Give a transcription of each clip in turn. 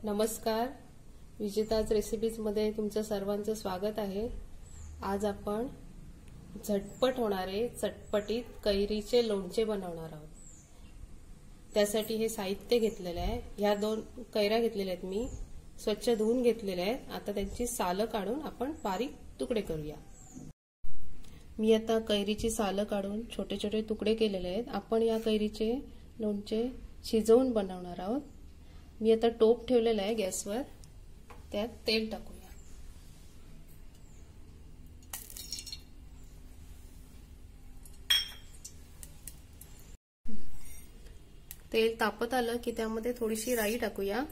नमस्कार, विजेताज रेसिपीजमध्ये तुमचं सर्वांचं स्वागत आहे। आज आपण झटपट होणारे चटपटीत कैरीचे लोणचे बनवणार आहोत। त्यासाठी हे साहित्य घेतलेले आहे। ह्या 2 कैऱ्या घेतलेल्या आहेत, मी स्वच्छ धुवून घेतलेल्या आहेत। आता त्यांची सालं काढून आपण बारीक तुकडे करूया। मी आता कैरीची सालं काढून छोटे छोटे तुकडे केलेले आहेत। आपण या कैरीचे लोणचे शिजवून बनवणार आहोत। मी आता टोप ठेवलेला आहे गॅसवर, त्यात तेल टाकूया। तेल तापत आलं की त्यामध्ये थोडीशी राई टाकूया।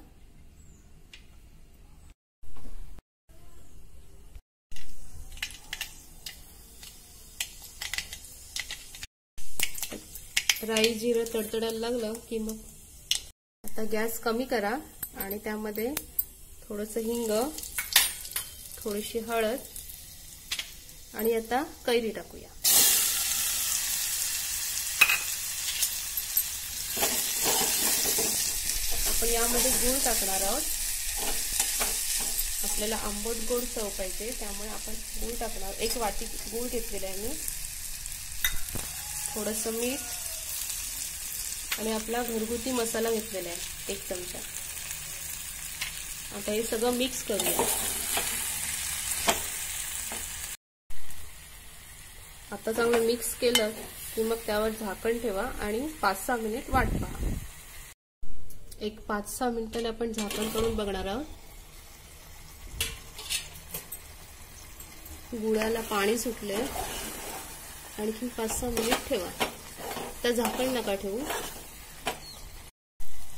राई जिरं तडतडायला लागलं की मग आता गॅस कमी करा आणि त्यामध्ये थोडंसं हिंग, थोडीशी हळद आणि आता कैरी टाकूया। आपण यामध्ये गूळ टाकणार आहोत। आपल्याला आंबट गोड चव पाहिजे, त्यामुळे आपण गूळ टाकणार। 1 वाटी गूळ घेतलेला आहे मी, थोडंसं मीठ आणि आपला घरगुती मसाला घेतलेला आहे 1 चमचा। आता हे सगळं मिक्स करूया। आता चांगलं मिक्स केलं की मग त्यावर झाकण ठेवा आणि 5-6 मिनिट वाट पहा। एक 5-6 मिनिटांनी आपण झाकण काढून बघणार आहोत। गुळाला पाणी सुटले, आणखी 5-6 मिनिट ठेवा। तर झाकण नका ठेवू।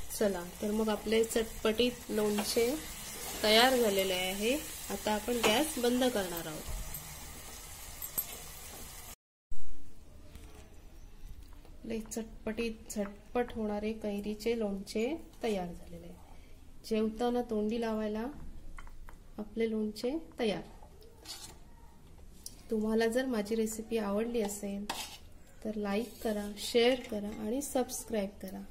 चला, तर मग आपले चटपटीत लोणचे तयार झालेले आहे। आता आपण गॅस बंद करणार आहोत। आपले चटपटीत झटपट होणारे कैरीचे लोणचे तयार झालेले आहे। जेवताना तोंडी लावायला आपले लोणचे तयार। तुम्हाला जर माझी रेसिपी आवडली असेल तर लाईक करा, शेअर करा आणि सबस्क्राइब करा।